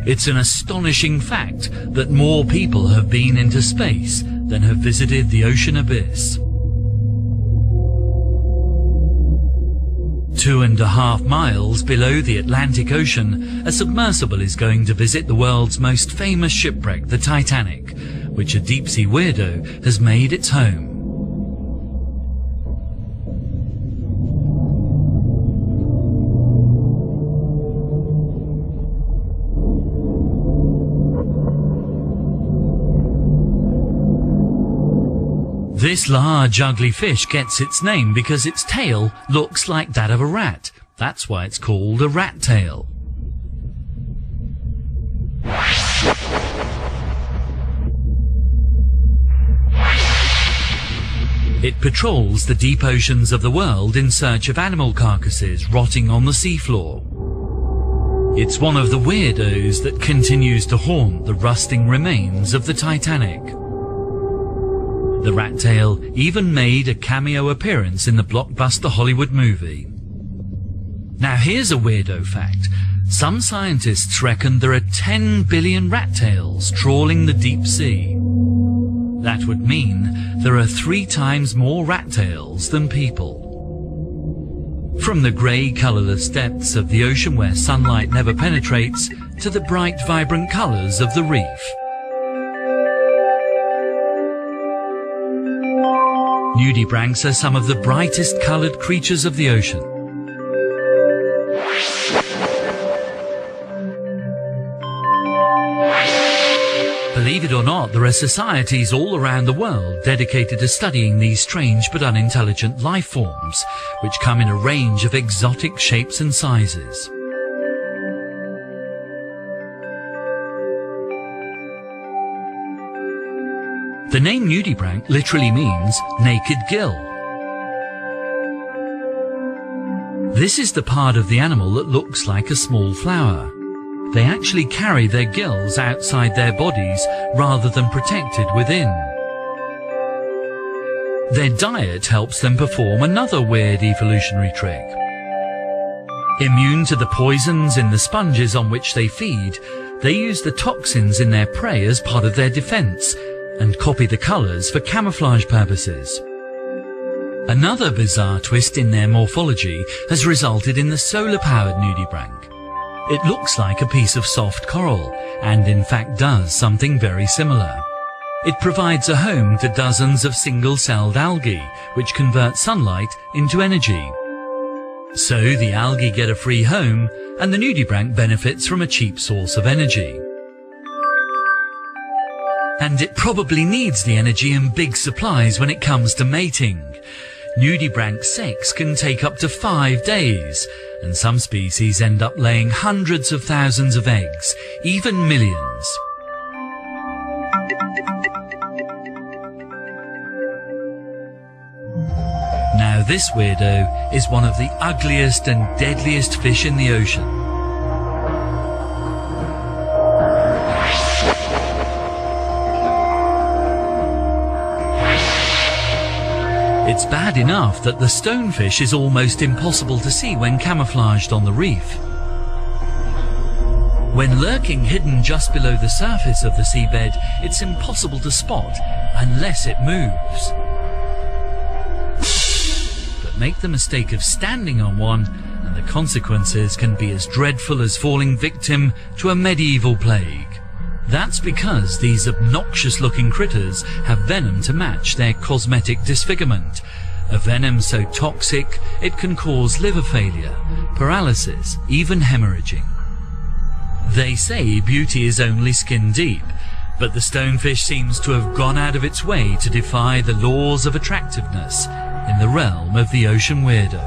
It's an astonishing fact that more people have been into space than have visited the ocean abyss. 2.5 miles below the Atlantic Ocean, a submersible is going to visit the world's most famous shipwreck, the Titanic, which a deep-sea weirdo has made its home. This large, ugly fish gets its name because its tail looks like that of a rat. That's why it's called a rat tail. It patrols the deep oceans of the world in search of animal carcasses rotting on the seafloor. It's one of the weirdos that continues to haunt the rusting remains of the Titanic. The rat tail even made a cameo appearance in the blockbuster Hollywood movie. Now here's a weirdo fact. Some scientists reckon there are 10 billion rat tails trawling the deep sea. That would mean there are 3 times more rat tails than people. From the grey, colourless depths of the ocean where sunlight never penetrates to the bright, vibrant colours of the reef. Nudibranchs are some of the brightest coloured creatures of the ocean. Believe it or not, there are societies all around the world dedicated to studying these strange but unintelligent life forms, which come in a range of exotic shapes and sizes. The name nudibranch literally means naked gill. This is the part of the animal that looks like a small flower. They actually carry their gills outside their bodies rather than protected within. Their diet helps them perform another weird evolutionary trick. Immune to the poisons in the sponges on which they feed, they use the toxins in their prey as part of their defense, and copy the colours for camouflage purposes. Another bizarre twist in their morphology has resulted in the solar-powered nudibranch. It looks like a piece of soft coral, and in fact does something very similar. It provides a home to dozens of single-celled algae, which convert sunlight into energy. So the algae get a free home, and the nudibranch benefits from a cheap source of energy. And it probably needs the energy in big supplies when it comes to mating. Nudibranch sex can take up to 5 days, and some species end up laying hundreds of thousands of eggs, even millions. Now this weirdo is one of the ugliest and deadliest fish in the ocean. It's bad enough that the stonefish is almost impossible to see when camouflaged on the reef. When lurking hidden just below the surface of the seabed, it's impossible to spot unless it moves. But make the mistake of standing on one, and the consequences can be as dreadful as falling victim to a medieval plague. That's because these obnoxious-looking critters have venom to match their cosmetic disfigurement, a venom so toxic it can cause liver failure, paralysis, even hemorrhaging. They say beauty is only skin deep, but the stonefish seems to have gone out of its way to defy the laws of attractiveness in the realm of the ocean weirdo.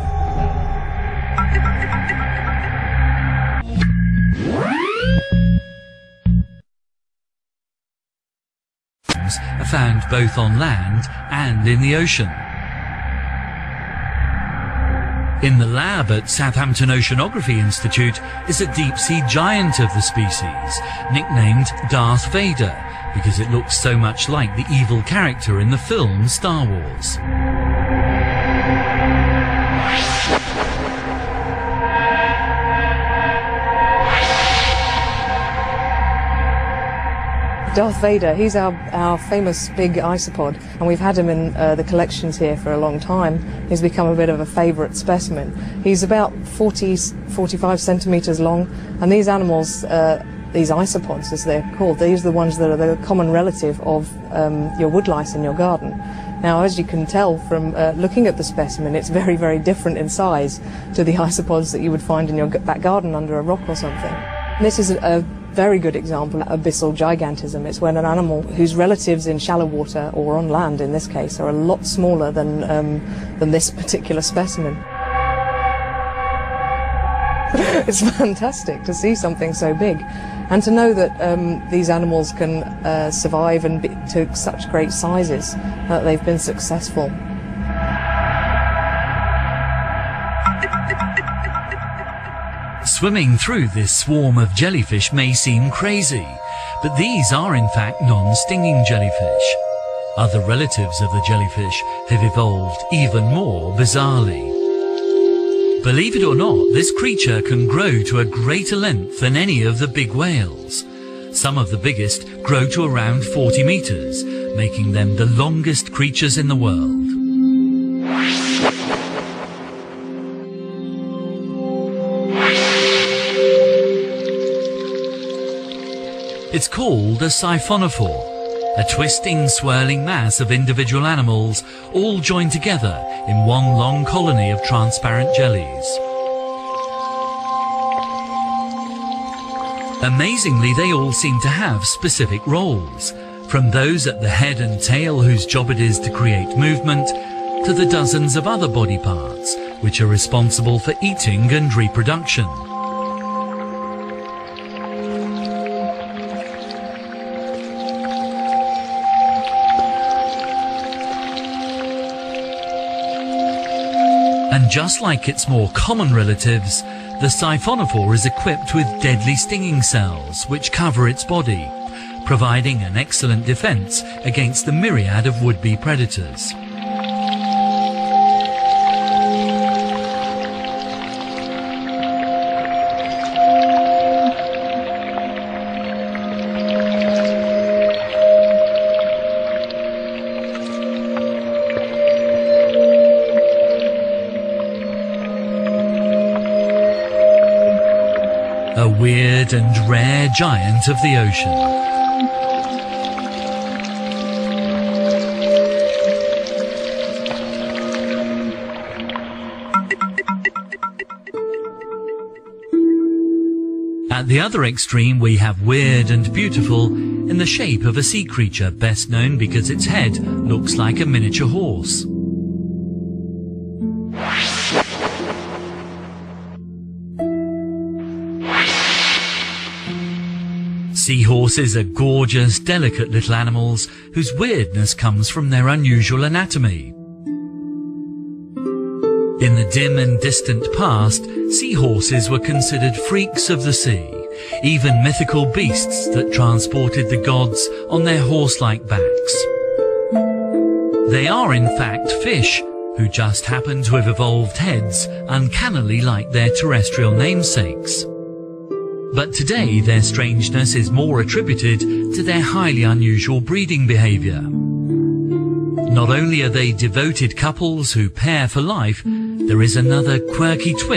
Are found both on land and in the ocean. In the lab at Southampton Oceanography Institute is a deep-sea giant of the species, nicknamed Darth Vader, because it looks so much like the evil character in the film Star Wars. Darth Vader, he's our famous big isopod, and we've had him in the collections here for a long time. He's become a bit of a favourite specimen. He's about 40-45 centimetres long, and these animals, these isopods as they're called, these are the ones that are the common relative of your woodlice in your garden. Now, as you can tell from looking at the specimen, it's very, very different in size to the isopods that you would find in your back garden under a rock or something. This is a very good example of abyssal gigantism. It's when an animal whose relatives in shallow water, or on land in this case, are a lot smaller than this particular specimen. It's fantastic to see something so big, and to know that these animals can survive and be to such great sizes, that they've been successful. Swimming through this swarm of jellyfish may seem crazy, but these are in fact non-stinging jellyfish. Other relatives of the jellyfish have evolved even more bizarrely. Believe it or not, this creature can grow to a greater length than any of the big whales. Some of the biggest grow to around 40 meters, making them the longest creatures in the world. It's called a siphonophore, a twisting, swirling mass of individual animals all joined together in one long colony of transparent jellies. Amazingly, they all seem to have specific roles, from those at the head and tail whose job it is to create movement, to the dozens of other body parts which are responsible for eating and reproduction. And just like its more common relatives, the siphonophore is equipped with deadly stinging cells which cover its body, providing an excellent defense against the myriad of would-be predators. A weird and rare giant of the ocean. At the other extreme we have weird and beautiful in the shape of a sea creature best known because its head looks like a miniature horse. Seahorses are gorgeous, delicate little animals whose weirdness comes from their unusual anatomy. In the dim and distant past, seahorses were considered freaks of the sea, even mythical beasts that transported the gods on their horse-like backs. They are in fact fish, who just happen to have evolved heads uncannily like their terrestrial namesakes. But today their strangeness is more attributed to their highly unusual breeding behaviour. Not only are they devoted couples who pair for life, there is another quirky twist